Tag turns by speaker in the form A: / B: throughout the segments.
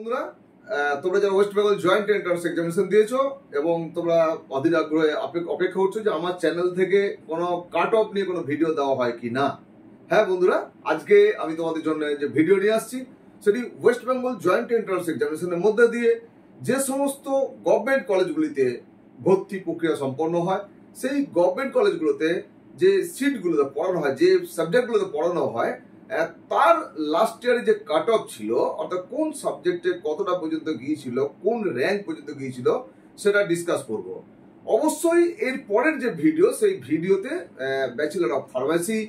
A: বন্ধুরা, তোমরা যারা West Bengal joint entrance examination দিয়েছো এবং তোমরা অধীর আগ্রহে অপেক্ষা করছো যে আমার চ্যানেল থেকে কোনো কাট অফ নিয়ে কোনো ভিডিও দেওয়া হয় কি না। হ্যাঁ বন্ধুরা, আজকে আমি তোমাদের জন্য যে ভিডিও নিয়ে আসছি সেটি ওয়েস্ট বেঙ্গল জয়েন্ট এন্ট্রান্স এক্সামিনেশনের মধ্যে দিয়ে যে সমস্ত গভর্নমেন্ট কলেজগুলিতে ভর্তি প্রক্রিয়া সম্পন্ন হয়, সেই গভর্নমেন্ট কলেজগুলোতে যে সিটগুলোতে পড়ানো হয়, যে সাবজেক্টগুলোতে পড়ানো হয়, তার লাস্ট ইয়ারে যে কাট অফ ছিল, অর্থাৎ কোন সাবজেক্টে কতটা পর্যন্ত গিয়েছিল, কোন র্যাঙ্ক পর্যন্ত গিয়েছিল, সেটা ডিসকাস করব। অবশ্যই এর পরের যে ভিডিও, সেই ভিডিওতে ব্যাচেলর অফ ফার্মেসি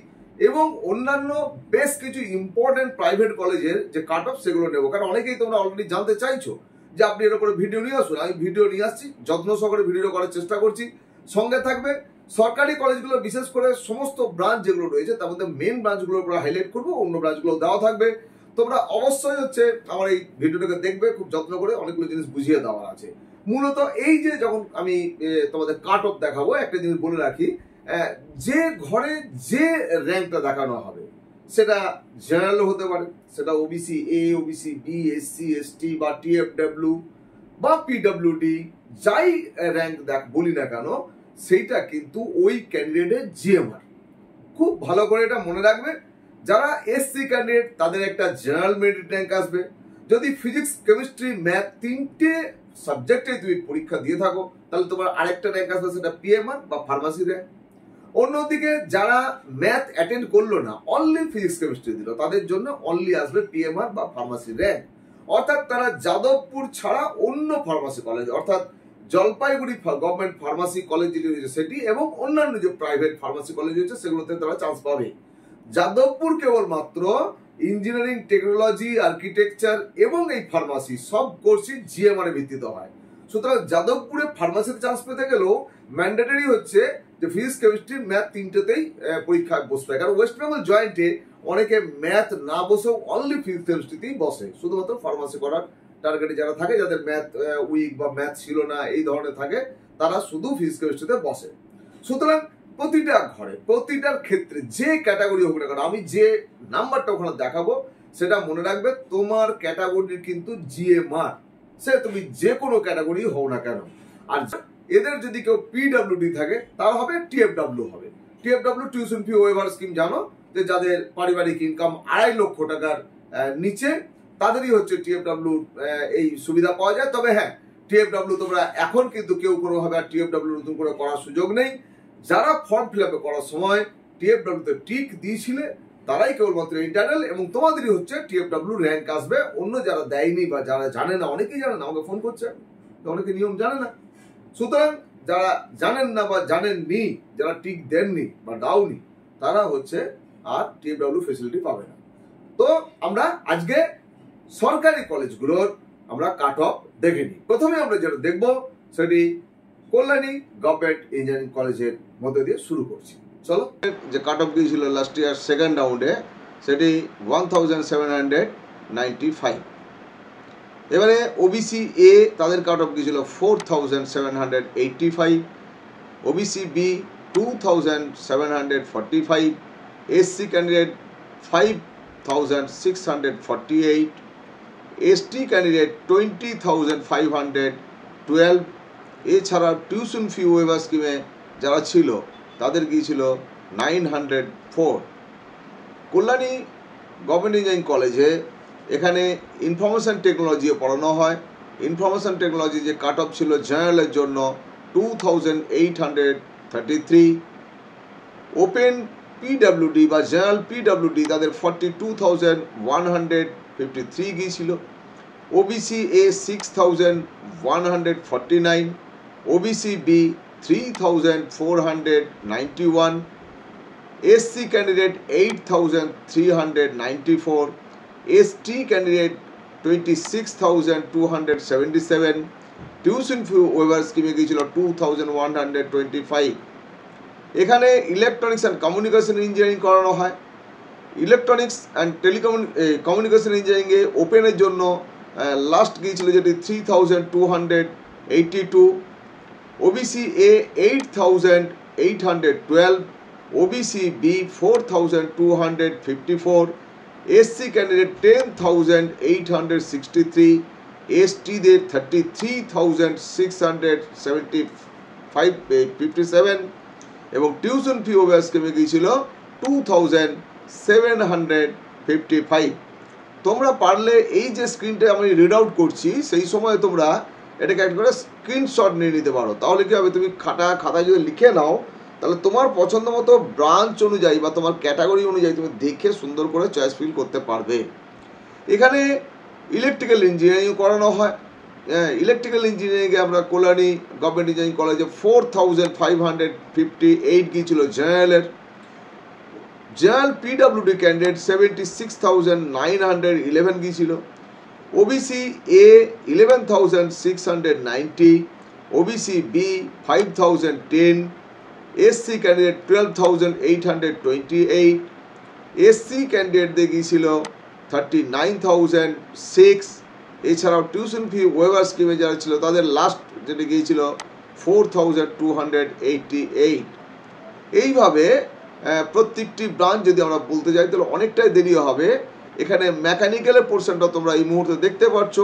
A: এবং অন্যান্য বেশ কিছু ইম্পর্টেন্ট প্রাইভেট কলেজের যে কাট অফ সেগুলো নেবো, কারণ অনেকেই তোমরা অলরেডি জানতে চাইছো যে আপনি এর উপরে ভিডিও নিয়ে আসুন। আমি ভিডিও নিয়ে আসছি, যত্ন সহকারে ভিডিও করার চেষ্টা করছি। সঙ্গে থাকবে সরকারি কলেজগুলো, বিশেষ করে সমস্ত ব্রাঞ্চ যেগুলো রয়েছে তার মধ্যে মেন ব্রাঞ্চগুলোর উপর হাইলাইট করবো, অন্য ব্রাঞ্চগুলো দেওয়া থাকবে। তোমরা অবশ্যই আমার এই ভিডিওটাকে দেখবে খুব যত্ন করে, অনেকগুলো জিনিস বুঝিয়ে দেওয়া আছে। মূলত এই যে যখন আমি তোমাদের কাট অফ দেখাবো, একটা জিনিস বলে রাখি, যে ঘরে যে র্যাঙ্কটা দেখানো হবে সেটা জেনারেল হতে পারে, সেটা OBC A, OBC B, SC, ST বা টিএফডব্লিউ বা পিডব্লিউডি, যাই র্যাঙ্ক বলি না কেন, সেইটা কিন্তু ওই ক্যান্ডিডেটের জিএমআর। খুব ভালো করে এটা মনে রাখবে। যারা এসসি ক্যান্ডিডেট তাদের একটা জেনারেল মেরিট র্যাঙ্ক আসবে। যদি ফিজিক্স, কেমিস্ট্রি, ম্যাথ তিনটে সাবজেক্টে তুমি পরীক্ষা দিয়ে থাকো, তাহলে তোমার আরেকটা র্যাঙ্ক আসবে, সেটা পিএমআর বা ফার্মাসি র্যাঙ্ক। অন্যদিকে যারা ম্যাথ অ্যাটেন্ড করলো না, অনলি ফিজিক্স কেমিস্ট্রি দিল, তাদের জন্য অনলি আসবে পিএমআর বা ফার্মাসি র্যাঙ্ক। অর্থাৎ তারা যাদবপুর ছাড়া অন্য ফার্মাসি কলেজ, অর্থাৎ জলপাইগুড়ি গভর্নমেন্ট ফার্মাসি কলেজ যেটি রয়েছে সেটি এবং অন্যান্য যে প্রাইভেট ফার্মাসি কলেজ রয়েছে সেগুলোতে তারা চান্স পাবে। যাদবপুর কেবলমাত্র ইঞ্জিনিয়ারিং, টেকনোলজি, আর্কিটেকচার এবং এই ফার্মাসি সব কোর্সই জিএমআর এর ভিত্তিতে হয়। সুতরাং যাদবপুরে ফার্মাসিতে চান্স পেতে গেলেও ম্যান্ডেটরি হচ্ছে যে ফিজিক্স, কেমিস্ট্রি, ম্যাথ তিনটেতেই পরীক্ষায় বসবে। কারণ ওয়েস্ট বেঙ্গল জয়েন্টে অনেকে ম্যাথ না বসেও অনলি ফিজিক্স, কেমিস্ট্রিতেই বসে, শুধুমাত্র ফার্মাসি করার টার্গেটে যারা থাকে, যাদের ম্যাথ উইক বা ম্যাথ ছিল না এই ধরনের থাকে, তারা শুধু ফিজিক্স, কেমিস্ট্রিতে বসে। সুতরাং প্রতিটা ঘরে, প্রতিটার ক্ষেত্রে যে ক্যাটাগরি হোক না কেন, আমি যে নাম্বারটা ওখানে দেখাবো সেটা মনে রাখবে, তোমার ক্যাটাগরির কিন্তু জিএমআর, সে তুমি যে কোনো ক্যাটাগরি হও না কেন। আর এদের যদি কেউ পিডব্লিউডি থাকে তার হবে টিএফডব্লিউ হবে। টিএফডব্লিউ টিউশন ফি ওয়েভার স্কিম, জানো যে যাদের পারিবারিক ইনকাম 2.5 লক্ষ টাকার নিচে, তাদেরই হচ্ছে টিএফডব্লিউ এই সুবিধা পাওয়া যায়। তবে হ্যাঁ, টিএফডব্লিউ তোমরা এখন কিন্তু কেউ কোনোভাবে আর টিএফডব্লিউ নতুন করে করার সুযোগ নেই। যারা ফর্ম ফিল আপ করার সময় টিএফডব্লিউতে টিক দিয়েছিলে তারাই কেবলমাত্র ইন্টারনাল, এবং তোমাদেরই হচ্ছে টিএফডব্লিউ র্যাঙ্ক আসবে। অন্য যারা দেয়নি বা যারা জানে না, অনেকেই জানে না, আমাকে ফোন করছে, অনেকে নিয়ম জানে না। সুতরাং যারা জানেন না বা জানেননি, যারা টিক দেননি বা দাওনি, তারা হচ্ছে আর টিএফডব্লিউ ফেসিলিটি পাবে না। তো আমরা আজকে সরকারি কলেজগুলোর আমরা কাট অফ দেখে নিই। প্রথমে আমরা যেটা দেখবো সেটি কল্যাণী গভর্নমেন্ট ইঞ্জিনিয়ারিং কলেজের মধ্যে দিয়ে শুরু করছি। চলো, যে কাট অফ গিয়েছিল লাস্ট ইয়ার সেকেন্ড রাউন্ডে, সেটি 1795। এবারে ওবিসি এ তাদের কাট অফ গিয়েছিল 4785, OBC B 2745, SC candidate 5648, ST candidate 20,512। এছাড়া টিউশন ফি ওয়েভার স্কিমে যারা ছিল তাদের গিয়েছিল 904। কল্যাণী গভর্নমেন্ট ইঞ্জিনিয়ারিং কলেজে এখানে ইনফরমেশন টেকনোলজি পড়ানো হয়। ইনফরমেশন টেকনোলজি যে কাট অফ ছিল জেনারেলের জন্য 2833। ওপেন পিডব্লিউডি বা জেনারেল পিডব্লিউডি তাদের 42,153 গিয়েছিল। OBC A 6,149, OBC B 3,491, SC candidate 8,394, ST candidate 26,277, tuition fee waiver স্কিমে গিয়েছিল 2,125। এখানে ইলেকট্রনিক্স অ্যান্ড কমিউনিকেশন ইঞ্জিনিয়ারিং করানো হয়। ইলেকট্রনিক্স অ্যান্ড কমিউনিকেশন ইঞ্জিনিয়ারিংয়ে ওপেনের জন্য লাস্ট গিয়েছিল যেটি 3,282, OBC A 8,812, OBC B 4,254, SC candidate 10,863, এসটিদের 33,657 এবং টিউশন ফি ওভার স্কিমে গিয়েছিল 2,755। তোমরা পারলে এই যে স্ক্রিনটা আমি রিড আউট করছি সেই সময় তোমরা এটাকে একটা করে স্ক্রিনশট নিয়ে নিতে পারো। তাহলে কি হবে, তুমি খাতায় যদি লিখে নাও তাহলে তোমার পছন্দ মতো ব্রাঞ্চ অনুযায়ী বা তোমার ক্যাটাগরি অনুযায়ী তুমি দেখে সুন্দর করে চয়েস ফিল করতে পারবে। এখানে ইলেকট্রিক্যাল ইঞ্জিনিয়ারিং করানো হয়। ইলেকট্রিক্যাল ইঞ্জিনিয়ারিংয়ে আমরা কল্যাণী গভর্নমেন্ট ইঞ্জিনিয়ারিং কলেজে 4,558 গিয়েছিল জেনারেলের। জেনারেল পিডাব্লিউডি ক্যান্ডিডেট 76,911 গিয়েছিল। OBC A 11,690, OBC B 5,010, SC candidate 12,828, SC ক্যান্ডিডেটদের গিয়েছিল 39,006। এছাড়াও টিউশন ফি ওয়েভার স্কিমে যারা ছিল তাদের লাস্ট যেটা গিয়েছিল 4,288। এইভাবে প্রত্যেকটি ব্রাঞ্চ যদি আমরা বলতে যাই তাহলে অনেকটাই দেরি হবে। এখানে মেকানিক্যালের পোর্শনটা তোমরা এই মুহূর্তে দেখতে পাচ্ছ।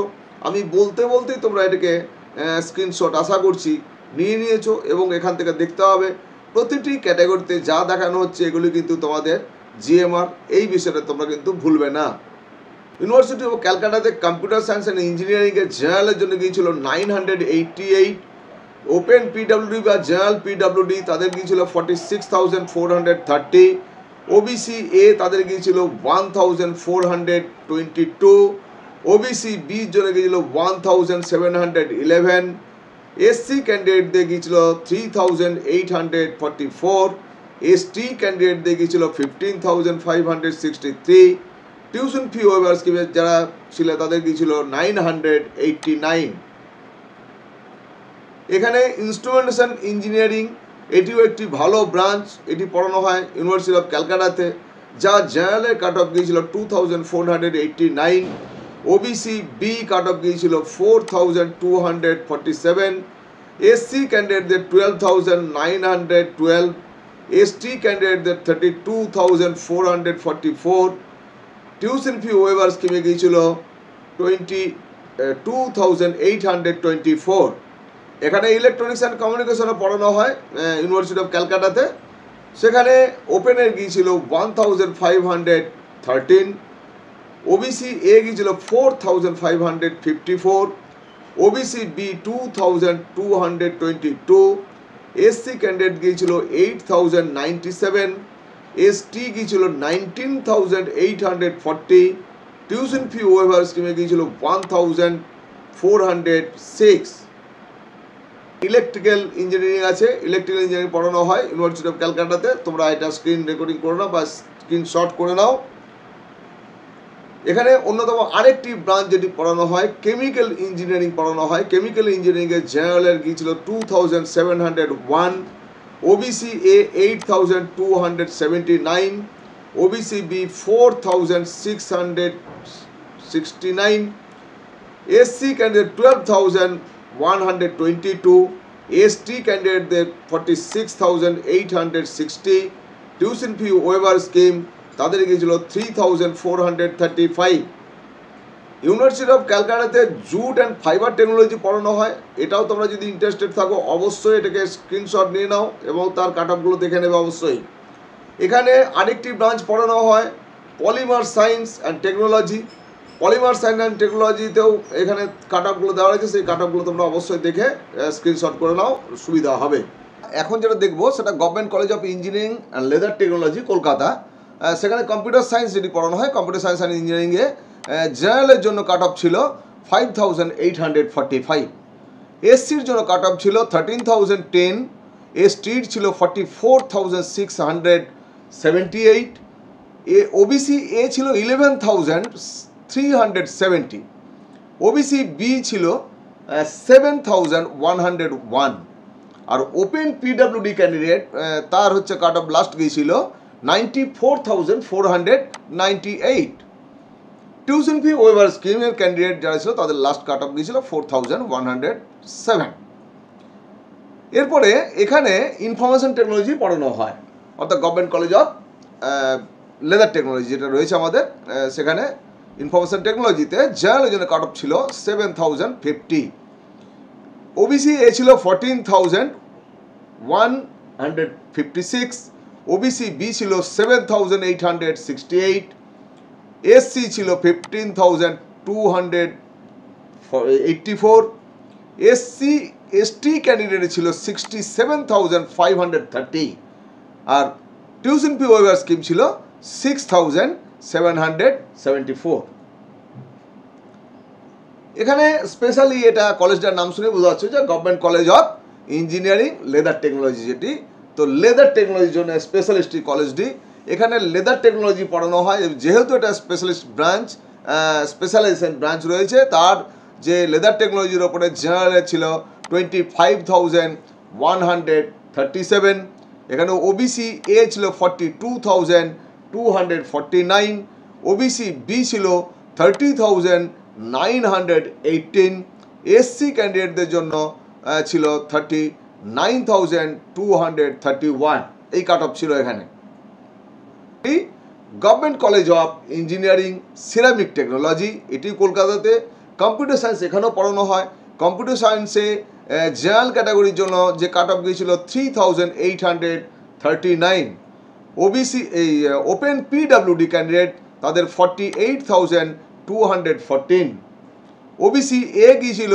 A: আমি বলতেই তোমরা এটাকে স্ক্রিনশট আশা করছি নিয়ে নিয়েছো এবং এখান থেকে দেখতে হবে প্রতিটি ক্যাটাগরিতে যা দেখানো হচ্ছে এগুলি কিন্তু তোমাদের জিএমআর, এই বিষয়টা তোমরা কিন্তু ভুলবে না। ইউনিভার্সিটি অফ ক্যালকাটাতে কম্পিউটার সায়েন্স অ্যান্ড ইঞ্জিনিয়ারিংয়ের জেনারেলের জন্য গিয়েছিল 988, ওপেন পিডাব্লিউডি বা জেনারেল পিডাব্লিউডি তাদের গিয়েছিল 46,430, ওবিসি এ তাদের গিয়েছিল 1,422, ওবিসি বির জন্য গিয়েছিল 1,711, এসসি ক্যান্ডিডেটদের গিয়েছিল 3,844, এসটি ক্যান্ডিডেটদের গিয়েছিল 15,563, টিউশন ফি ওয়েভার স্কিমে যারা ছিল তাদের গিয়েছিল 989। এখানে ইনস্ট্রুমেন্টেশন ইঞ্জিনিয়ারিং এটিও একটি ভালো ব্রাঞ্চ, এটি পড়ানো হয় ইউনিভার্সিটি অফ ক্যালকাটাতে, যা জেনারেলের কাট অফ গিয়েছিল 2,489, ওবিসি বি কাট অফ গিয়েছিল 4,247, এসসি ক্যান্ডিডেটদের 12,912, এসটি ক্যান্ডিডেটদের 32,444, টিউশন ফি ওয়েভার স্কিমে গিয়েছিল 2,824। এখানে ইলেকট্রনিক্স অ্যান্ড কমিউনিকেশনে পড়ানো হয় ইউনিভার্সিটি অফ ক্যালকাটাতে, সেখানে ওপেনের গিয়েছিল 1,513, ওবিসি এ গিয়েছিল 4,554, ওবিসি বি 2,222, এসসি ক্যান্ডিডেট গিয়েছিল 8,097, এসটি গিয়েছিল 19,840, টিউশন ফি ওয়েভার স্কিমে গিয়েছিল 1,406। ইলেকট্রিক্যাল ইঞ্জিনিয়ারিং আছে, ইলেকট্রিক্যাল ইঞ্জিনিয়ারিং পড়ানো হয় ইউনিভার্সিটি অফ ক্যালকাটাতে, তোমরা এটা স্ক্রিন রেকর্ডিং করে নাও বা স্ক্রিনশট করে নাও। এখানে অন্যতম আরেকটি ব্রাঞ্চ যেটি পড়ানো হয় কেমিক্যাল ইঞ্জিনিয়ারিং পড়ানো হয়। কেমিক্যাল ইঞ্জিনিয়ারিংয়ের জেনারেলের গিয়েছিল 2,701, OBC A 8,279, OBC B 4,669, SC candidate 12,122, ST ক্যান্ডিডেটদের 46,860, টিউশন ফি ওয়েভার স্কিম তাদের গিয়েছিল 3,435। ইউনিভার্সিটি অফ ক্যালকাটাতে জুট অ্যান্ড ফাইবার টেকনোলজি পড়ানো হয়, এটাও তোমরা যদি ইন্টারেস্টেড থাকো অবশ্যই এটাকে স্ক্রিনশট নিয়ে নাও এবং তার কাট অফগুলো দেখে নেবে অবশ্যই। এখানে আরেকটি ব্রাঞ্চ পড়ানো হয় polymer science and technology. Polymer science and টেকনোলজিতেও এখানে কাট অফগুলো দেওয়া রয়েছে, সেই কাট অফগুলো তোমরা অবশ্যই দেখে স্ক্রিনশট করে নাও, সুবিধা হবে। এখন যেটা দেখবো সেটা government college of engineering and leather technology Kolkata, সেখানে কম্পিউটার সায়েন্স যেটি পড়ানো হয়, কম্পিউটার সায়েন্স অ্যান্ড ইঞ্জিনিয়ারিংয়ে জেনারেলের জন্য কাট অফ ছিল 5,845, এসসির জন্য কাট অফ ছিল 13,010, এসটির ছিল 44,678, ওবিসি এ ছিল 11,370, ওবিসি বি ছিল 7,101, আর ওপেন পিডাব্লিউডি ক্যান্ডিডেট তার হচ্ছে কাট অফ লাস্ট গিয়েছিল 94,498। টিউশন ফি ওয়েভার স্কিমের ক্যান্ডিডেট যারা ছিল তাদের লাস্ট কাট অফ গিয়েছিল 4,107। এরপরে এখানে ইনফরমেশন টেকনোলজি পড়ানো হয়, অর্থাৎ government college of leather technology যেটা রয়েছে আমাদের, সেখানে ইনফরমেশন টেকনোলজিতে জেনারেলের জন্য কাট অফ ছিল 7050। ওবিসি এ ছিল 14156, ওবিসি বি ছিল 7868, এসসি ছিল 15284, এসসি এসটি ক্যান্ডিডেট ছিল 67530, আর টিউশন ফি ওয়েভার স্কিম ছিল 6774। এখানে স্পেশালি এটা কলেজটার নাম শুনে বোঝা যাচ্ছে যে government college of engineering leather technology, যেটি তো লেদার টেকনোলজির জন্য স্পেশালিস্ট এই কলেজটি। এখানে লেদার টেকনোলজি পড়ানো হয়, যেহেতু এটা স্পেশালিস্ট ব্রাঞ্চ, স্পেশালাইজেশন ব্রাঞ্চ রয়েছে, তার যে লেদার টেকনোলজির ওপরে জেনারেলে ছিল 25,137। এখানে ওবিসি এ ছিল 42,249, ওবিসি বি ছিল 30,918, এসসি ক্যান্ডিডেটদের জন্য ছিল 39,231। এই কাট অফ ছিল এখানে। Government college of engineering ceramic technology, এটি কলকাতাতে। কম্পিউটার সায়েন্স এখানেও পড়ানো হয়। কম্পিউটার সায়েন্সে জেনারেল ক্যাটাগরির জন্য যে কাট অফ গিয়েছিল 3839। ওবিসি এই ওপেন পিডাব্লিউডি ক্যান্ডিডেট তাদের 48,214। ওবিসি এ গিয়েছিল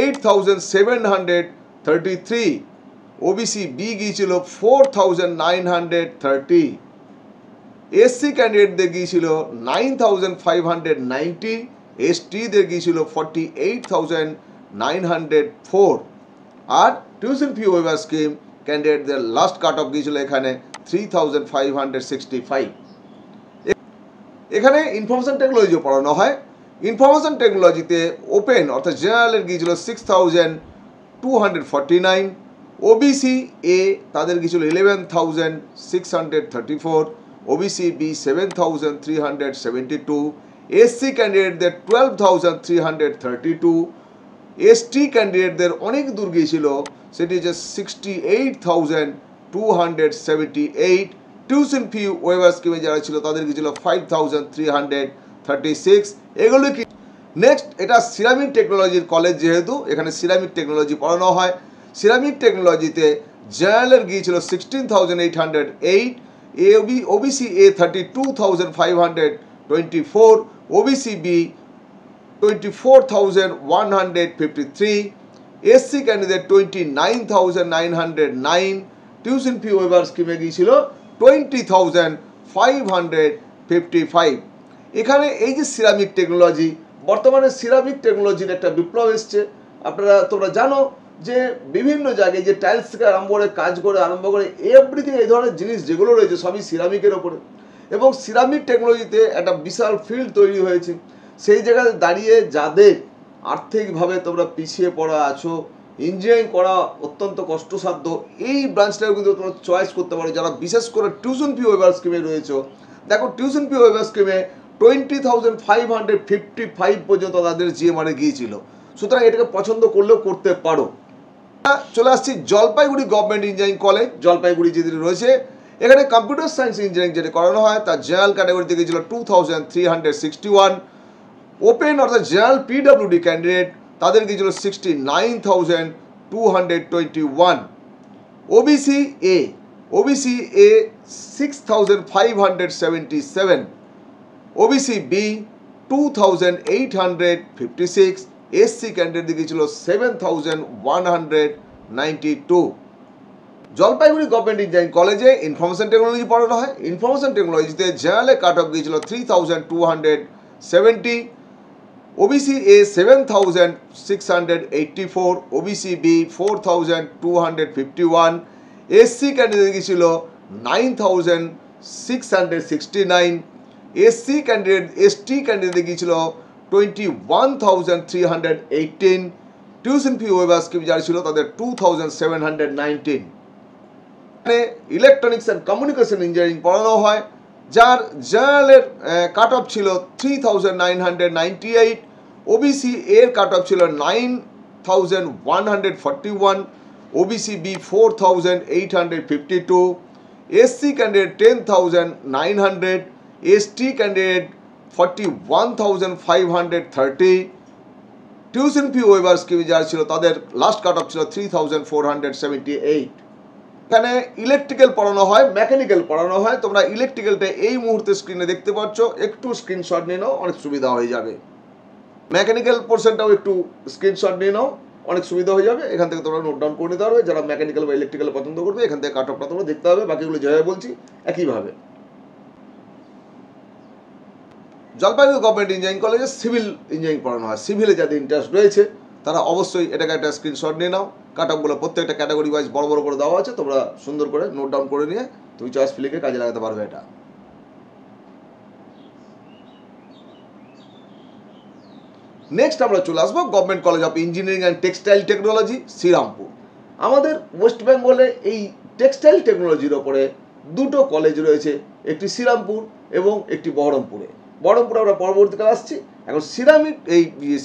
A: 8,733, ওবিসি বি গিয়েছিল 4,930, এসসি ক্যান্ডিডেটদের গিয়েছিল 9,590, এসটিদের গিয়েছিল 48,904, আর টিউশন ফি ওয়েভার স্কিম ক্যান্ডিডেটদের লাস্ট কাট অফ গিয়েছিল এখানে 3,565। এখানে ইনফরমেশন টেকনোলজিও পড়ানো হয়। ইনফরমেশন টেকনোলজিতে ওপেন অর্থাৎ জেনারেলের গিয়েছিল 6,249, ওবিসি এ তাদের গিয়েছিল 11,634, ওবিসি বি 7,372, এসসি ক্যান্ডিডেটদের 12,332, এসটি ক্যান্ডিডেটদের অনেক দূর গিয়েছিল, সেটি হচ্ছে 68,278। টিউশন ফি ওয়েভার স্কিমে যারা ছিল তাদের গিয়েছিল 5,336। এগুলো কি নেক্সট, এটা সিরামিক টেকনোলজির কলেজ, যেহেতু এখানে সিরামিক টেকনোলজি পড়ানো হয়। সিরামিক টেকনোলজিতে জেনারেলের গিয়েছিল 16,808, OBC A 32,524, OBC B 24,153, SC candidate 29,909, tuition fee waiver স্কিমে গিয়েছিল 20,555। এখানে এই যে সিরামিক টেকনোলজি, বর্তমানে সিরামিক টেকনোলজির একটা বিপ্লব এসছে। তোমরা জানো যে বিভিন্ন জায়গায় যে টাইলস থেকে আরম্ভ করে কাজ করে আরম্ভ করে এভরিথিং, এই ধরনের জিনিস যেগুলো রয়েছে সবই সিরামিকের ওপরে। এবং সিরামিক টেকনোলজিতে একটা বিশাল ফিল্ড তৈরি হয়েছে। সেই জায়গায় দাঁড়িয়ে যাদের আর্থিকভাবে তোমরা পিছিয়ে পড়া আছো, ইঞ্জিনিয়ারিং করা অত্যন্ত কষ্টসাধ্য, এই ব্রাঞ্চটাও কিন্তু তোমরা চয়েস করতে পারো। যারা বিশেষ করে টিউশন ফি ওয়েভার স্কিমে রয়েছে, দেখো টিউশন ফি ওয়েভার স্কিমে 20,555 পর্যন্ত তাদের জিএমআরে গিয়েছিল। সুতরাং এটাকে পছন্দ করলেও করতে পারো। চলে আসছি Jalpaiguri government engineering college, Jalpaiguri যেটি রয়েছে। এখানে কম্পিউটার সায়েন্স ইঞ্জিনিয়ারিং যেটা করানো হয় তার জেনারেল ক্যাটাগরিতে গিয়েছিল 2,361, ওপেন অর্থাৎ জেনারেল পিডাব্লিউডি ক্যান্ডিডেট তাদের গিয়েছিল 69,221, OBC A 6,577, OBC B 2,856, SC candidate গিয়েছিল 7,192। জলপাইগুড়ি গভর্নমেন্ট ইঞ্জিনিয়ারিং কলেজে ইনফরমেশন টেকনোলজি পড়ানো হয়। ইনফরমেশন টেকনোলজিতে জেনারেলে কাট অফ গিয়েছিল 3,270, OBC A 7,684, OBC B 4,251, SC candidate গিয়েছিল 9,669, এসটি ক্যান্ডিডেট গিয়েছিল 21,318, টিউশন ফি ওয়েভার স্কিম যারা ছিল তাদের 2,719। ইলেকট্রনিক্স অ্যান্ড কমিউনিকেশন ইঞ্জিনিয়ারিং পড়ানো হয়, যার জেনারেলের কাট অফ ছিল 3,998, ওবিসি এর কাট অফ ছিল 9,141, OBC B 4,852, SC candidate 10,900, ST candidate 41,530। Tuition fee waiver স্কিমে যারা ছিল তাদের লাস্ট কাট অফ ছিল 3,478। এখানে ইলেকট্রিক্যাল পড়ানো হয়, মেকানিক্যাল পড়ানো হয়। তোমরা ইলেকট্রিক্যালটা এই মুহূর্তে স্ক্রিনে দেখতে পাচ্ছ, একটু স্ক্রিনশট নিয়ে নাও, অনেক সুবিধা হয়ে যাবে। মেকানিক্যাল পোর্শনটাও একটু স্ক্রিনশট নিয়ে নাও, অনেক সুবিধা হয়ে যাবে। এখান থেকে তোমরা নোট ডাউন করে নিতে পারবে। যারা মেকানিক্যাল বা ইলেকট্রিক্যাল পছন্দ করবে এখান থেকে কাট অফটা তোমরা দেখতে হবে। বাকিগুলো যেভাবে বলছি একইভাবে। জলপাইগুড়ি গভর্নমেন্ট ইঞ্জিনিয়ারিং কলেজে সিভিল ইঞ্জিনিয়ারিং পড়ানো হয়। সিভিলে যাদের ইন্টারেস্ট রয়েছে তারা অবশ্যই এটাকে একটা স্ক্রিনশট নিয়ে নাও। কাট অফগুলো প্রত্যেকটা ক্যাটাগরি ওয়াইজ বড় বড় করে দেওয়া আছে, তোমরা সুন্দর করে নোট ডাউন করে নিয়ে তুমি চয়েস ফিলিংকে কাজে লাগাতে পারবে। এটা নেক্সট আমরা চলে আসবো government college of engineering and textile technology, Serampore. আমাদের ওয়েস্ট বেঙ্গলে এই টেক্সটাইল টেকনোলজির ওপরে দুটো কলেজ রয়েছে, একটি শ্রীরামপুর এবং একটি বহরমপুরে। বহরমপুরে আমরা পরবর্তীকালে আসছি। এখন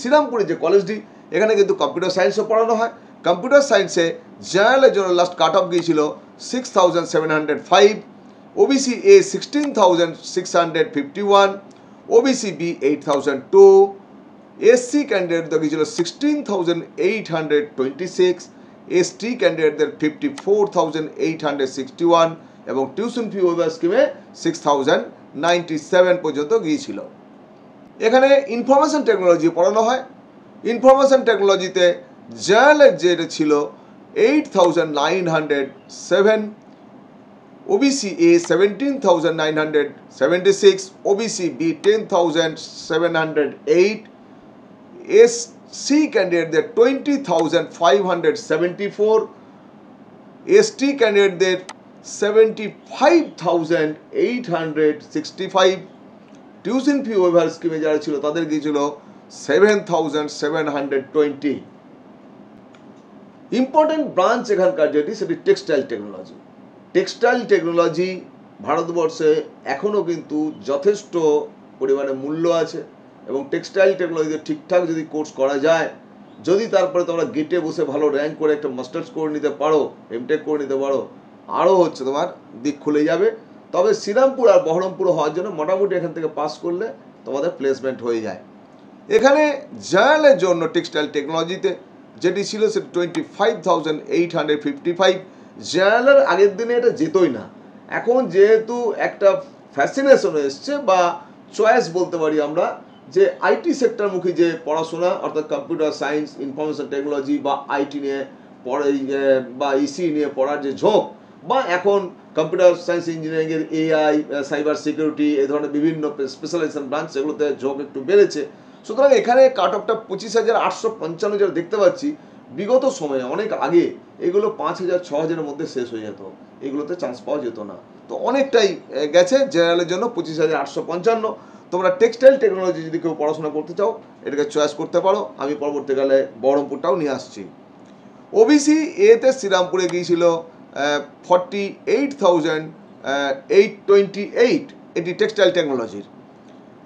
A: শ্রীরামপুরে যে কলেজটি, এখানে কিন্তু কম্পিউটার সায়েন্সও পড়ানো হয়। কম্পিউটার সায়েন্সে জেনারেলের জন্য লাস্ট কাট অফ গিয়েছিল 6,705, OBC A 16,651, OBC B 8,002, SC ক্যান্ডিডেটদের গিয়েছিল 16,826, এসটি ক্যান্ডিডেটদের 54,861 এবং টিউশন ফি ওয়েভার স্কিমে 6,097 পর্যন্ত গিয়েছিল। এখানে ইনফরমেশন টেকনোলজি পড়ানো হয়। ইনফরমেশন টেকনোলজিতে জেনারেলের যেটা ছিল 8,907, OBC A 17,976, OBC B 10,708, SC ক্যান্ডিডেটদের 20,574, এসটি ক্যান্ডিডেটদের 75,865, টিউশন ফি ওয়েভার স্কিমে যারা ছিল তাদের গিয়েছিল 7,720। ইম্পর্টেন্ট ব্রাঞ্চ এখানকার যেটি সেটি টেক্সটাইল টেকনোলজি। টেক্সটাইল টেকনোলজি ভারতবর্ষে এখনও কিন্তু যথেষ্ট পরিমাণে মূল্য আছে এবং টেক্সটাইল টেকনোলজিতে ঠিকঠাক যদি কোর্স করা যায়, যদি তারপরে তোমরা গেটে বসে ভালো র্যাঙ্ক করে একটা মাস্টার্স করে নিতে পারো, এমটেক করে নিতে পারো, আরও তোমার দিক খুলে যাবে। তবে শ্রীরামপুর আর বহরমপুর হওয়ার জন্য মোটামুটি এখান থেকে পাস করলে তোমাদের প্লেসমেন্ট হয়ে যায়। এখানে জেনারেলের জন্য টেক্সটাইল টেকনোলজিতে যেটি ছিল সেটি 25,855। জেনারেলের আগের দিনে এটা যেতই না। এখন যেহেতু একটা ফ্যাসিনেশন এসছে বা চয়েস বলতে পারি আমরা, যে আইটি সেক্টরমুখী যে পড়াশোনা, অর্থাৎ কম্পিউটার সায়েন্স, ইনফরমেশন টেকনোলজি বা আইটি নিয়ে পড়ে বা ইসি নিয়ে পড়ার যে ঝোঁক, বা এখন কম্পিউটার সায়েন্স ইঞ্জিনিয়ারিংয়ের এআই, সাইবার সিকিউরিটি, এই ধরনের বিভিন্ন স্পেশালাইজেশন ব্রাঞ্চ, সেগুলোতে ঝোঁক একটু বেড়েছে। সুতরাং এখানে কাট অফটা 25,855 যেটা দেখতে পাচ্ছি, বিগত সময়ে অনেক আগে এগুলো 5,000 6,000-এর মধ্যে শেষ হয়ে যেত, এগুলোতে চান্স পাওয়া যেত না। তো অনেকটাই গেছে জেনারেলের জন্য 25,855। তোমরা টেক্সটাইল টেকনোলজি যদি কেউ পড়াশোনা করতে চাও এটাকে চয়েস করতে পারো। আমি পরবর্তীকালে বহরমপুরটাও নিয়ে আসছি। ওবিসি এতে শ্রীরামপুরে গিয়েছিল 48,828, এটি টেক্সটাইল টেকনোলজির।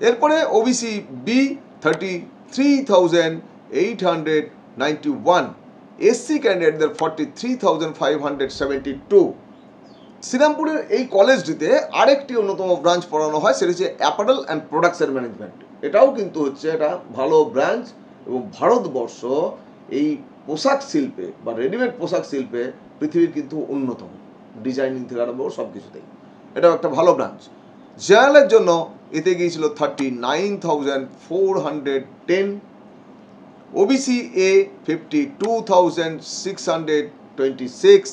A: এরপরে ওবিসি বি 33,891, এসসি ক্যান্ডিডেটদের 43,572। শ্রীরামপুরের এই কলেজটিতে আরেকটি অন্যতম ব্রাঞ্চ পড়ানো হয়, সেটা হচ্ছে অ্যাপারেল অ্যান্ড প্রোডাকশন ম্যানেজমেন্ট। এটাও কিন্তু হচ্ছে একটা ভালো ব্রাঞ্চ এবং ভারতবর্ষ এই পোশাক শিল্পে বা রেডিমেড পোশাক শিল্পে পৃথিবীর কিন্তু অন্যতম, ডিজাইনিং থেকে আরম্ভ করে সব কিছুতেই এটাও একটা ভালো ব্রাঞ্চ। জেনারেলের জন্য এতে গিয়েছিল 39,410, OBC A 52,626,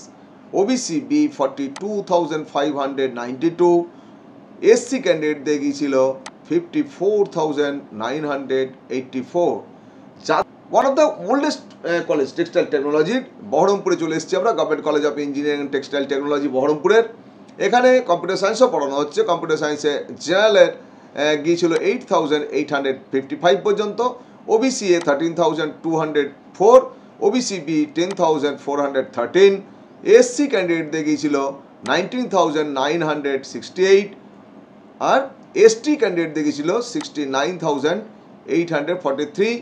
A: OBC B 42,592, SC ক্যান্ডিডেটদের গিয়েছিল 54,984। One of the oldest college textile টেকনোলজির বহরমপুরে চলে এসেছি আমরা, government college of engineering and textile technology বহরমপুরের। এখানে কম্পিউটার সায়েন্সও পড়ানো হচ্ছে। কম্পিউটার সায়েন্সে জেনারেলের গিয়েছিল 8,855 পর্যন্ত, OBC A 13,204, OBC B 10,413, SC ক্যান্ডিডেটদের গিয়েছিল 19,968 আর এসটি ক্যান্ডিডেটদের গিয়েছিল 69,843।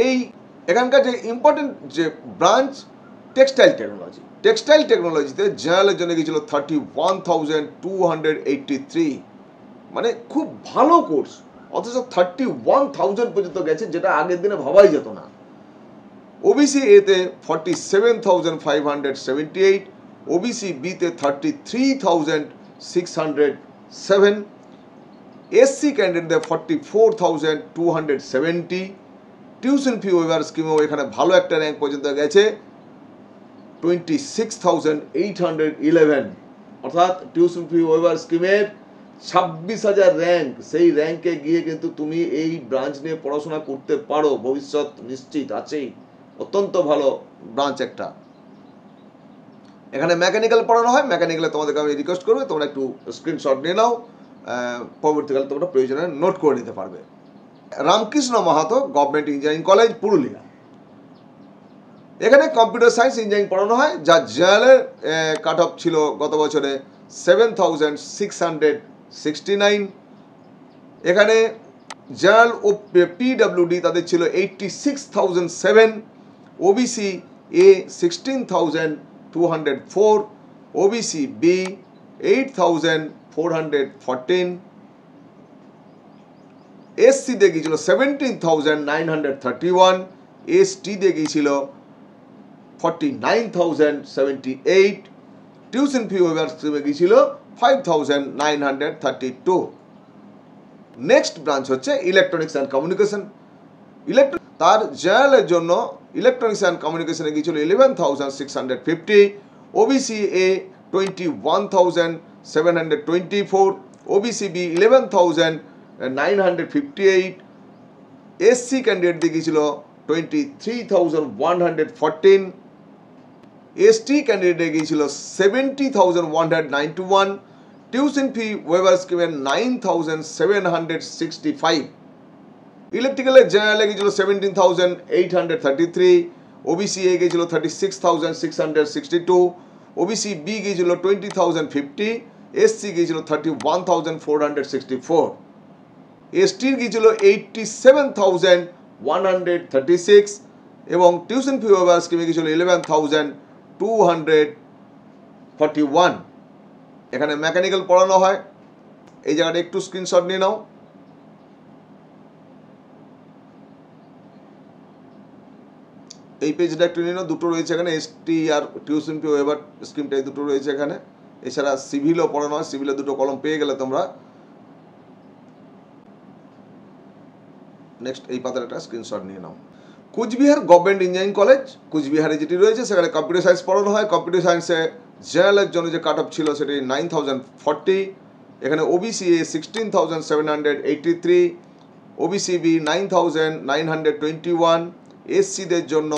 A: এই এখানকার যে ইম্পর্টেন্ট যে ব্রাঞ্চ টেক্সটাইল টেকনোলজি, টেক্সটাইল টেকনোলজিতে জেনারেলের জন্য গিয়েছিল 31,283। মানে খুব ভালো কোর্স, অথচ 31,000 পর্যন্ত গেছে, যেটা আগের দিনে ভাবাই যেত না। ওবিসি এতে 47,578, ওবিসি বিতে 33,607, এসসি ক্যান্ডিডেটদের 44,270। টিউশন ফি ওয়েভার স্কিমেও এখানে ভালো একটা র্যাঙ্ক পর্যন্ত গেছে, 26,811। অর্থাৎ টিউশন ফি ওয়েভার স্কিমের 26,000 র্যাঙ্ক, সেই র্যাঙ্কে গিয়ে কিন্তু তুমি এই ব্রাঞ্চ নিয়ে পড়াশোনা করতে পারো, ভবিষ্যৎ নিশ্চিত আছেই। অত্যন্ত ভালো ব্রাঞ্চ একটা। এখানে মেকানিক্যাল পড়ানো হয়, মেকানিক্যালে তোমাদেরকে আমি রিকোয়েস্ট করবো তোমরা একটু স্ক্রিনশট নিয়ে নাও, পরবর্তীকালে তোমরা প্রয়োজনে নোট করে নিতে পারবে। Ramakrishna Mahato government engineering college, Purulia. এখানে কম্পিউটার সায়েন্স ইঞ্জিনিয়ারিং পড়ানো হয়, যা জেনারেলের কাট অফ ছিল গত বছরে 7,669। এখানে জেনারেল ও পিডব্লিউডি তাদের ছিল 86,007, OBC A 16,204, OBC B 8,414, SC দিয়ে গিয়েছিল 17,931, এসটি দিয়ে গিয়েছিল 49,078, টিউশন ফি ওয়েভার স্কিমে গিয়েছিল 5,932। নেক্সট ব্রাঞ্চ হচ্ছে ইলেকট্রনিক্স অ্যান্ড কমিউনিকেশন। তার জেনারেলের জন্য ইলেকট্রনিক্স অ্যান্ড কমিউনিকেশনে গিয়েছিল 11,650, OBC A 21,724, OBC B 11,958, SC candidate দিয়ে গিয়েছিল 23,114, এসটি ক্যান্ডিডেট গিয়েছিল 70,191, টিউশন ফি ওয়েভার স্কিমের 9,765। ইলেকট্রিক্যালের জেনারেলে গিয়েছিল 17,833, ওবিসি এ গিয়েছিল 36,662, ওবিসি বি গিয়েছিল 20,050, এসসি গিয়েছিল 31,464, এসটির গিয়েছিল 87,136 এবং টিউশন ফি ওয়েভার স্কিমে গিয়েছিল 11,241। এখানে মেকানিক্যাল পড়ানো হয়, এই জায়গাটা একটু স্ক্রিনশট নিয়ে নাও। এই পেজটা একটু নিয়ে নাও, দুটো রয়েছে এখানে, এসটি আর টিউশন ফি ওয়েভার স্কিমটা, এই দুটো রয়েছে এখানে। এছাড়া সিভিলও পড়ানো হয়, সিভিলে দুটো কলম পেয়ে গেলে তোমরা। নেক্সট এই পাতার একটা স্ক্রিনশট নিয়ে নাও। কুচবিহার গভর্নমেন্ট ইঞ্জিনিয়ারিং কলেজ, কুচবিহারে যেটি রয়েছে সেখানে কম্পিউটার সায়েন্স পড়ানো হয়। কম্পিউটার সায়েন্সে জেনারেলের জন্য যে কাট অফ ছিল সেটি 9,040। এখানে ওবিসি এ 16,783, ওবিসি বি 9,921, এসসিদের জন্য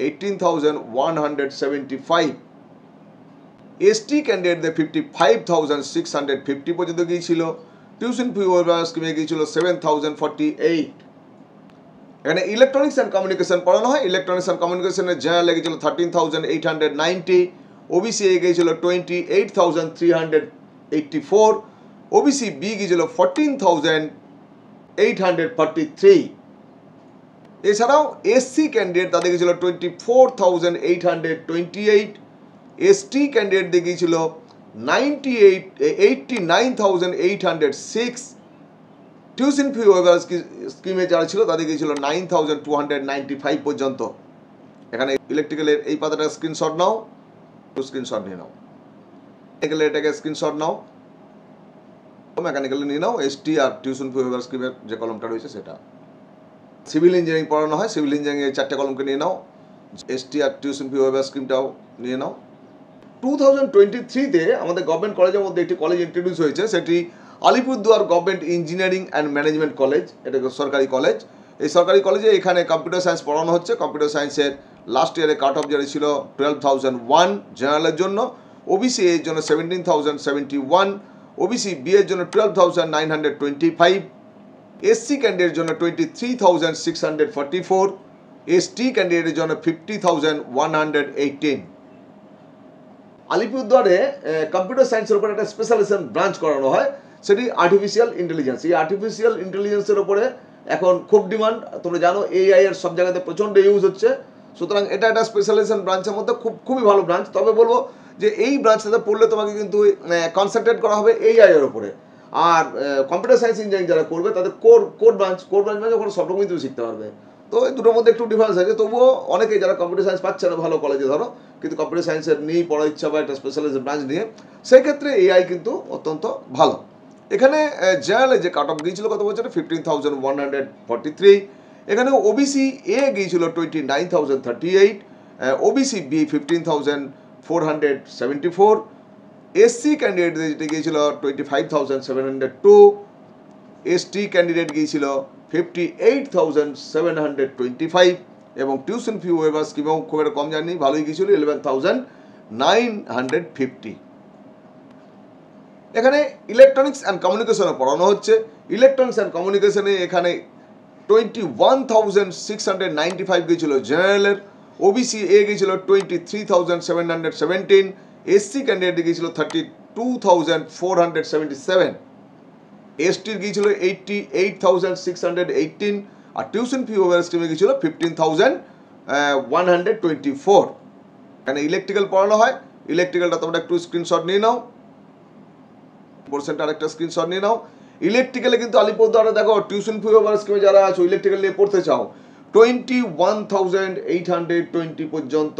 A: 18,175, এসটি ক্যান্ডিডেটদের 55,650 পর্যন্ত গিয়েছিল। টিউশন ফি ওয়েভার স্কিমে গিয়েছিল 7,048। এখানে ইলেকট্রনিক্স অ্যান্ড কমিউনিকেশন পড়ানো হয়। ইলেকট্রনিক্স অ্যান্ড কমিউনিকেশনের জেনারেল লেগেছিল 13,890, ওবিসি এ গিয়েছিল 28,384, ওবিসি বি গিয়েছিল 14,843। এছাড়াও এসসি ক্যান্ডিডেট তাদের গিয়েছিল 24,828, এসটি ক্যান্ডিডেট দিয়ে গিয়েছিল 89,806, টিউশন ফি ওয়েভার স্কিমে যারা ছিল তাদের গিয়েছিল 9,295 পর্যন্ত। এখানে ইলেকট্রিক্যালের এই পাতাটা স্ক্রিনশট নাও, স্ক্রিনশট নিয়ে নাও। মেকানিক্যালের এটাকে স্ক্রিনশট নাও, মেকানিক্যালে নিয়ে নাও এসটি আর টিউশন ফি ওয়েভার স্কিমের যে কলমটা রয়েছে সেটা। সিভিল ইঞ্জিনিয়ারিং পড়ানো হয়, সিভিল ইঞ্জিনিয়ারিংয়ের 4টে কলমকে নিয়ে নাও, এসটি আর টিউশন ফি ওয়েভার স্কিমটাও নিয়ে নাও। 2023-তে আমাদের গভর্নমেন্ট কলেজের মধ্যে একটি কলেজ ইন্ট্রোডিউস হয়েছে, সেটি Alipurduar government engineering and management college. এটা সরকারি কলেজ। এই সরকারি কলেজে এখানে কম্পিউটার সায়েন্স পড়ানো হচ্ছে। কম্পিউটার সায়েন্সের লাস্ট ইয়ারে কাট অফ যেটা ছিল 12,001 জেনারেলের জন্য, ওবিসি এর জন্য 17,071, ওবিসি বি এর জন্য 12,925, এসসি ক্যান্ডিডেটের জন্য 23,644, এসটি ক্যান্ডিডেটের জন্য 50,118। আলিপুরদুয়ারে কম্পিউটার সায়েন্সের উপরে একটা স্পেশালাইজেশন ব্রাঞ্চ করানো হয়, সেটি আর্টিফিশিয়াল ইন্টেলিজেন্স। এই আর্টিফিশিয়াল ইন্টেলিজেন্সের উপরে এখন খুব ডিমান্ড। তোমরা জানো এআই এর সব জায়গাতে প্রচণ্ড ইউজ হচ্ছে, সুতরাং এটা একটা স্পেশালাইজেশন ব্রাঞ্চের মধ্যে খুবই ভালো ব্রাঞ্চ। তবে বলবো যে এই ব্রাঞ্চটাতে পড়লে তোমাকে কিন্তু কনসেন্ট্রেট করা হবে এআই এর উপরে। আর কম্পিউটার সায়েন্স ইঞ্জিনিয়ারিং যারা করবে তাদের কোর ব্রাঞ্চ মানে ওখানে সব রকমই তুমি শিখতে পারবে। তো এই দুটোর মধ্যে একটু ডিফারেন্স আছে, তবুও অনেকেই যারা কম্পিউটার সায়েন্স পাচ্ছে না ভালো কলেজে ধরো, কিন্তু কম্পিউটার সায়েন্সের নিয়েই পড়ার ইচ্ছা বা একটা স্পেশালাইজ ব্রাঞ্চ নিয়ে, সেই ক্ষেত্রে এআই কিন্তু অত্যন্ত ভালো। এখানে জেনারেলে যে কাট অফ গিয়েছিল গত বছরে 15,143, এখানে ওবিসি এ গিয়েছিল 29,038, ওবিসি বি 15,474, এসসি ক্যান্ডিডেট যেটা গিয়েছিল 25,702, এসটি ক্যান্ডিডেট গিয়েছিল 58,725, এবং টিউশন ফি ওয়েভার স্কিমেও খুব একটা কম যায়নি, ভালোই গিয়েছিল 11,950। এখানে ইলেকট্রনিক্স অ্যান্ড কমিউনিকেশনে পড়ানো হচ্ছে। ইলেকট্রনিক্স অ্যান্ড কমিউনিকেশনে এখানে 21,695 গিয়েছিল জেনারেলের, ওবিসি এ গিয়েছিল 23,717, এসসি ক্যান্ডিডেট গিয়েছিল 32,477, এসটির গিয়েছিল 88,618, আর টিউশন ফি ওভার স্কিমে গিয়েছিল 15,124। এখানে ইলেকট্রিক্যাল পড়ানো হয়। ইলেকট্রিক্যালটা তোমরা একটু স্ক্রিনশট নিয়ে নাও, আরেকটা স্ক্রিনশট নিয়ে নাও। ইলেকট্রিক্যালে কিন্তু আলিপুরদুয়ারে দেখো টিউশন ফি ওভার স্কিমে যারা আছো ইলেকট্রিক্যাল নিয়ে পড়তে চাও 21,820 পর্যন্ত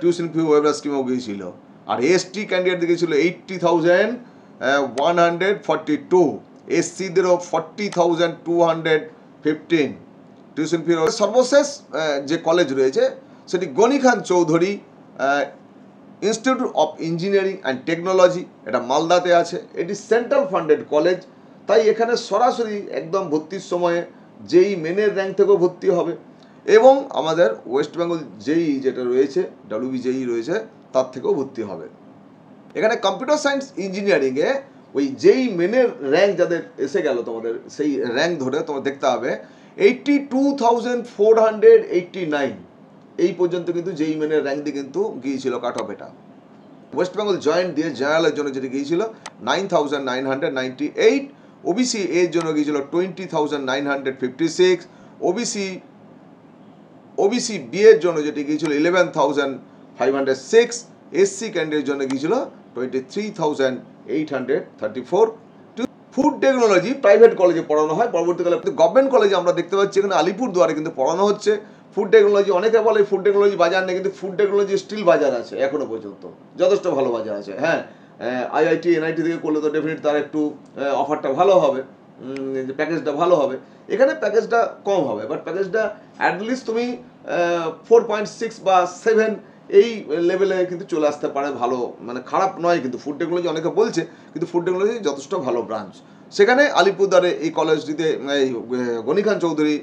A: টিউশন ফি ওভার স্কিমেও গিয়েছিল, আর এসটি ক্যান্ডিডেট গিয়েছিল 80,142, এসসিদেরও 40,215 টিউশন ফি। সর্বশেষ যে কলেজ রয়েছে সেটি Ghani Khan Chowdhury institute of engineering and technology, এটা মালদাতে আছে। এটি সেন্ট্রাল ফান্ডেড কলেজ, তাই এখানে সরাসরি একদম ভর্তির সময়ে যেই মেনের র্যাঙ্ক থেকেও ভর্তি হবে, এবং আমাদের ওয়েস্ট বেঙ্গল যেই যেটা রয়েছে ডাব্লিউবি যেই রয়েছে তার থেকেও ভর্তি হবে। এখানে কম্পিউটার সায়েন্স ইঞ্জিনিয়ারিংয়ে ওই যেই মেনের র্যাঙ্ক যাদের এসে গেল তোমাদের, সেই র্যাঙ্ক ধরে তোমার দেখতে হবে 82,489 এই পর্যন্ত কিন্তু যেই মেনের র্যাঙ্ক দিয়ে কিন্তু গিয়েছিল কাট অফ। এটা ওয়েস্ট বেঙ্গল জয়েন্ট দিয়ে জেনারেলের জন্য যেটি গিয়েছিল 9,998, ওবিসি এর জন্য গিয়েছিল 20,956, ওবিসি বি এর জন্য যেটি গিয়েছিল 11,506, এসসি ক্যান্ডিডেটের জন্য গিয়েছিল 23,834। ফুড টেকনোলজি প্রাইভেট কলেজে পড়ানো হয়, পরবর্তীকালে গভর্নমেন্ট কলেজে আমরা দেখতে পাচ্ছি এখানে আলিপুরদুয়ারে কিন্তু পড়ানো হচ্ছে ফুড টেকনোলজি। অনেকে বলে ফুড টেকনোলজি বাজার নেই, কিন্তু ফুড টেকনোলজি স্টিল বাজার আছে এখনো পর্যন্ত, যথেষ্ট ভালো বাজার আছে। হ্যাঁ, আইআইটি এনআইটি থেকে করলে তো ডেফিনেট তার একটু অফারটা ভালো হবে, প্যাকেজটা ভালো হবে। এখানে প্যাকেজটা কম হবে, বাট প্যাকেজটা অ্যাটলিস্ট তুমি 4.6 বা 7 এই লেভেলে কিন্তু চলে আসতে পারে, ভালো মানে খারাপ নয়। কিন্তু ফুড টেকনোলজি অনেকে বলছে, কিন্তু ফুড টেকনোলজি যথেষ্ট ভালো ব্রাঞ্চ। সেখানে আলিপুরদুয়ারে এই কলেজটিতে এই গনি খান চৌধুরী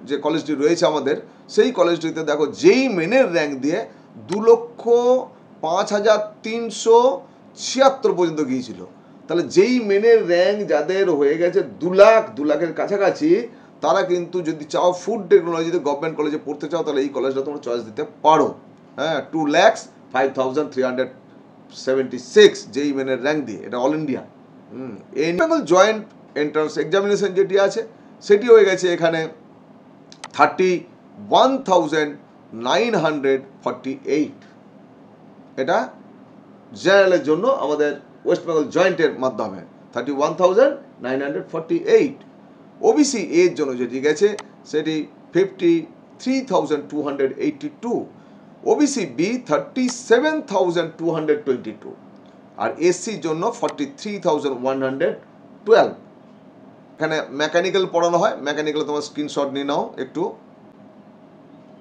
A: যে কলেজটি রয়েছে আমাদের, সেই কলেজটিতে দেখো যেই মেনের র্যাঙ্ক দিয়ে 2,05,376 পর্যন্ত গিয়েছিল। তাহলে যেই মেনের র্যাঙ্ক যাদের হয়ে গেছে 2,00,000 কাছাকাছি, তারা কিন্তু যদি চাও ফুড টেকনোলজিতে গভর্নমেন্ট কলেজে পড়তে চাও, তাহলে এই কলেজটা তোমরা চয়েস দিতে পারো। হ্যাঁ, 2,05,376 যেই মেনের র্যাঙ্ক দিয়ে, এটা all India. Bengal joint entrance examination যেটি আছে সেটি হয়ে গেছে এখানে 31,948। এটা জেনারেলের জন্য আমাদের ওয়েস্ট বেঙ্গল জয়েন্টের মাধ্যমে 31,948। ওবিসি এর জন্য যেটি গেছে সেটি 53,282, ওবিসি বি 37,222, আর এসসির জন্য 43,112। এখানে মেকানিক্যাল পড়ানো হয়, মেকানিক্যাল তোমার স্ক্রিনশট নিয়ে নাও একটু।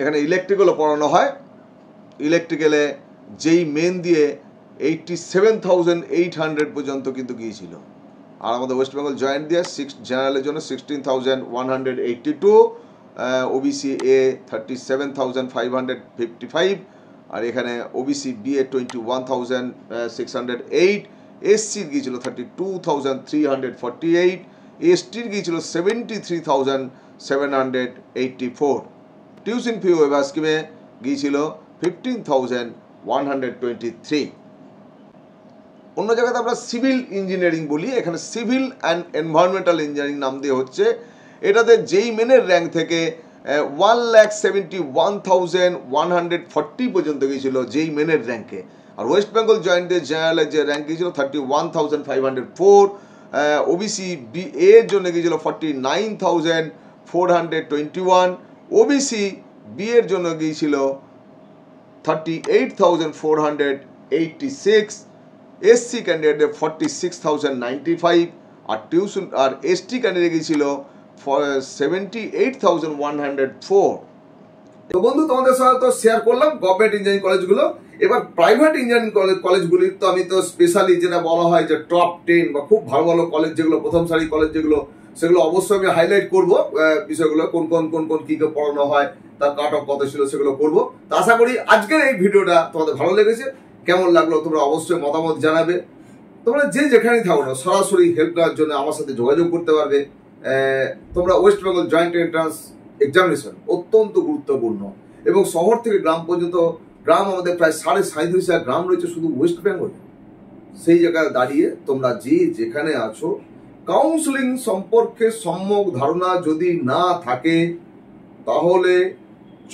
A: এখানে ইলেকট্রিক্যালও পড়ানো হয়। ইলেকট্রিক্যালে যেই মেন দিয়ে 87,800 পর্যন্ত কিন্তু গিয়েছিল, আর আমাদের ওয়েস্ট বেঙ্গল জয়েন্ট দিয়ে জেনারেলের জন্য 16,182, ওবিসি এ 37,555, আর এখানে ওবিসি বি এ 21,608, এসসির গিয়েছিল 32,348, এসটির গিয়েছিল 73,784। টিউশন ফি ওয়েভার স্কিমে গিয়েছিল 15,123। অন্য জায়গাতে আমরা সিভিল ইঞ্জিনিয়ারিং বলি, এখানে সিভিল অ্যান্ড এনভায়রনমেন্টাল ইঞ্জিনিয়ারিং নাম দিয়ে হচ্ছে। এটাতে যেই মেনের র্যাঙ্ক থেকে 1,71,140 পর্যন্ত গিয়েছিল যেই মেনের র্যাঙ্কে, আর ওয়েস্ট বেঙ্গল জয়েন্টের জেনারেলের যে র্যাঙ্ক গিয়েছিল 31,504, ওবিসি বি এর জন্য গিয়েছিল 49,421, ওবিসি বি এর জন্য গিয়েছিল 38,486, এসসি ক্যান্ডিডেটের 46,095, আর টিউশন আর এসটি ক্যান্ডিডেট গিয়েছিল 78,104। তো বন্ধু, তোমাদের সাথে তো শেয়ার করলাম গভর্নমেন্ট ইঞ্জিনিয়ারিং কলেজগুলো। এবার প্রাইভেট ইঞ্জিনিয়ারিং কলেজগুলি তো আমি তো স্পেশালি যেটা বলা হয় যে টপ 10 বা খুব ভালো ভালো কলেজ যেগুলো, প্রথম সারি কলেজ যেগুলো, সেগুলো অবশ্যই আমি হাইলাইট করব। বিষয়গুলো কোন কোন কোন কোন কি পড়ানো হয়, তার কাট অফ কত ছিল, সেগুলো করবো। তো আশা করি আজকের এই ভিডিওটা তোমাদের ভালো লেগেছে। কেমন লাগলো তোমরা অবশ্যই মতামত জানাবে। তোমরা যে যেখানেই থাকো না, সরাসরি হেল্প নেওয়ার জন্য আমার সাথে যোগাযোগ করতে পারবে। তোমরা West Bengal joint entrance examination অত্যন্ত গুরুত্বপূর্ণ, এবং শহর থেকে গ্রাম পর্যন্ত, গ্রাম আমাদের প্রায় 37,500 গ্রাম রয়েছে শুধু ওয়েস্ট বেঙ্গলে। সেই জায়গায় দাঁড়িয়ে তোমরা যে যেখানে আছো, কাউন্সিলিং সম্পর্কে সম্যক ধারণা যদি না থাকে, তাহলে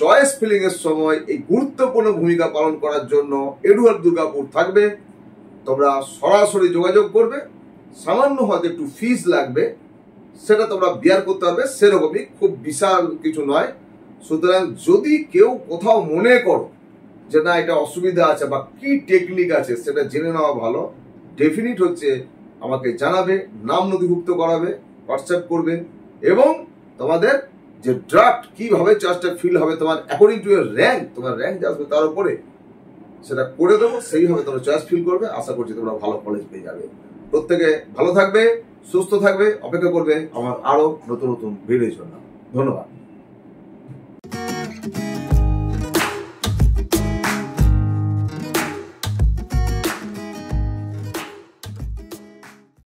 A: চয়েস ফিলিং এর সময় এই গুরুত্বপূর্ণ ভূমিকা পালন করার জন্য এডুয়ার্ড দুর্গাপুর থাকবে। তোমরা সরাসরি যোগাযোগ করবে। সামান্য হয়তো একটু ফিস লাগবে, সেটা তোমরা বিয়ার করতে পারবে, সেরকমই, খুব বিশাল কিছু নয়। সুতরাং যদি কেউ কোথাও মনে করো যে না এটা অসুবিধা আছে বা কি টেকনিক আছে, সেটা জেনে নেওয়া ভালো। ডেফিনিট হচ্ছে আমাকে জানাবে, নাম নথিভুক্ত করাবে, হোয়াটসঅ্যাপ করবে, এবং তোমাদের যে ড্রাফট কিভাবে চয়েসটা ফিল হবে তোমার অ্যাকর্ডিং টু ইয়ার র্যাঙ্ক, তোমার র্যাঙ্ক যা আসবে তার উপরে সেটা করে দেবো, সেইভাবে তোমরা চয়েস ফিল করবে। আশা করছি তোমরা ভালো কলেজ পেয়ে যাবে। প্রত্যেকে ভালো থাকবে, সুস্থ থাকবে, অপেক্ষা করবে আমার আরো নতুন নতুন ভিডিওর জন্য। ধন্যবাদ।